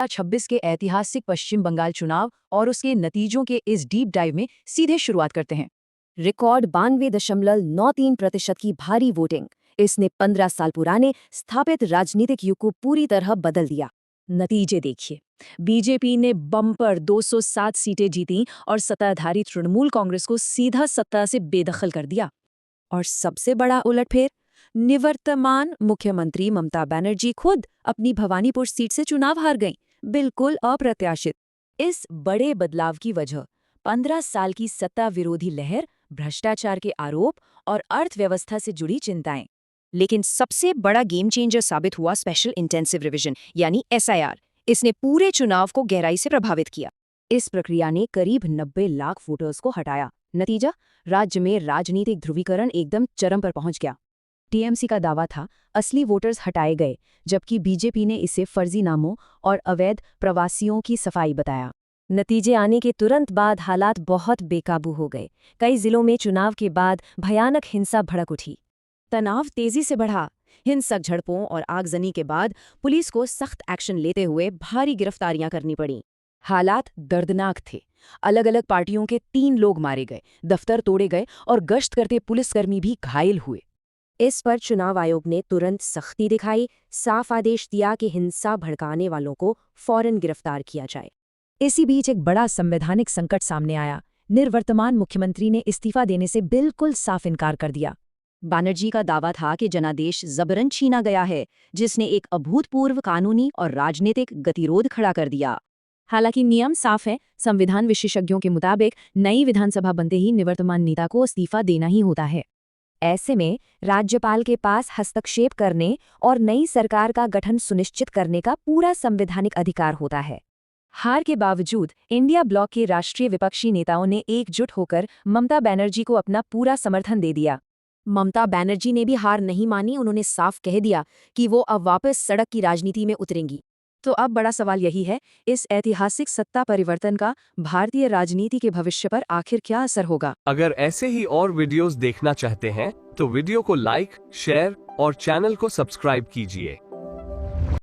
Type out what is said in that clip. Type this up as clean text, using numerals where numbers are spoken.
2026 के ऐतिहासिक पश्चिम बंगाल चुनाव और उसके नतीजों के इस डीप डाइव में सीधे शुरुआत करते हैं। रिकॉर्ड 92.93% की भारी वोटिंग, इसने 15 साल पुराने स्थापित राजनीतिक युग को पूरी तरह बदल दिया। नतीजे देखिए, बीजेपी ने बम्पर 207 सीटें जीतीं और सत्ताधारी तृणमूल कांग्रेस को सीधा सत्ता से बेदखल कर दिया। और सबसे बड़ा उलटफेर, निवर्तमान मुख्यमंत्री ममता बनर्जी खुद अपनी भवानीपुर सीट से चुनाव हार गईं, बिल्कुल अप्रत्याशित। इस बड़े बदलाव की वजह 15 साल की सत्ता विरोधी लहर, भ्रष्टाचार के आरोप और अर्थव्यवस्था से जुड़ी चिंताएं। लेकिन सबसे बड़ा गेम चेंजर साबित हुआ स्पेशल इंटेंसिव रिवीजन यानी SIR। इसने पूरे चुनाव को गहराई से प्रभावित किया। इस प्रक्रिया ने करीब 90 लाख वोटर्स को हटाया। नतीजा, राज्य में राजनीतिक ध्रुवीकरण एकदम चरम पर पहुंच गया। टीएमसी का दावा था असली वोटर्स हटाए गए, जबकि बीजेपी ने इसे फर्जी नामों और अवैध प्रवासियों की सफाई बताया। नतीजे आने के तुरंत बाद हालात बहुत बेकाबू हो गए। कई जिलों में चुनाव के बाद भयानक हिंसा भड़क उठी। तनाव तेजी से बढ़ा। हिंसक झड़पों और आगजनी के बाद पुलिस को सख्त एक्शन लेते हुए भारी गिरफ्तारियां करनी पड़ी। हालात दर्दनाक थे। अलग अलग पार्टियों के 3 लोग मारे गए, दफ्तर तोड़े गए और गश्त करते पुलिसकर्मी भी घायल हुए। इस पर चुनाव आयोग ने तुरंत सख्ती दिखाई, साफ आदेश दिया कि हिंसा भड़काने वालों को फौरन गिरफ्तार किया जाए। इसी बीच एक बड़ा संवैधानिक संकट सामने आया। निवर्तमान मुख्यमंत्री ने इस्तीफा देने से बिल्कुल साफ इनकार कर दिया। बनर्जी का दावा था कि जनादेश जबरन छीना गया है, जिसने एक अभूतपूर्व कानूनी और राजनीतिक गतिरोध खड़ा कर दिया। हालांकि नियम साफ है, संविधान विशेषज्ञों के मुताबिक नई विधानसभा बनते ही निवर्तमान नेता को इस्तीफा देना ही होता है। ऐसे में राज्यपाल के पास हस्तक्षेप करने और नई सरकार का गठन सुनिश्चित करने का पूरा संवैधानिक अधिकार होता है। हार के बावजूद इंडिया ब्लॉक के राष्ट्रीय विपक्षी नेताओं ने एकजुट होकर ममता बनर्जी को अपना पूरा समर्थन दे दिया। ममता बनर्जी ने भी हार नहीं मानी। उन्होंने साफ कह दिया कि वो अब वापस सड़क की राजनीति में उतरेंगी। तो अब बड़ा सवाल यही है, इस ऐतिहासिक सत्ता परिवर्तन का भारतीय राजनीति के भविष्य पर आखिर क्या असर होगा? अगर ऐसे ही और वीडियोस देखना चाहते हैं तो वीडियो को लाइक, शेयर और चैनल को सब्सक्राइब कीजिए।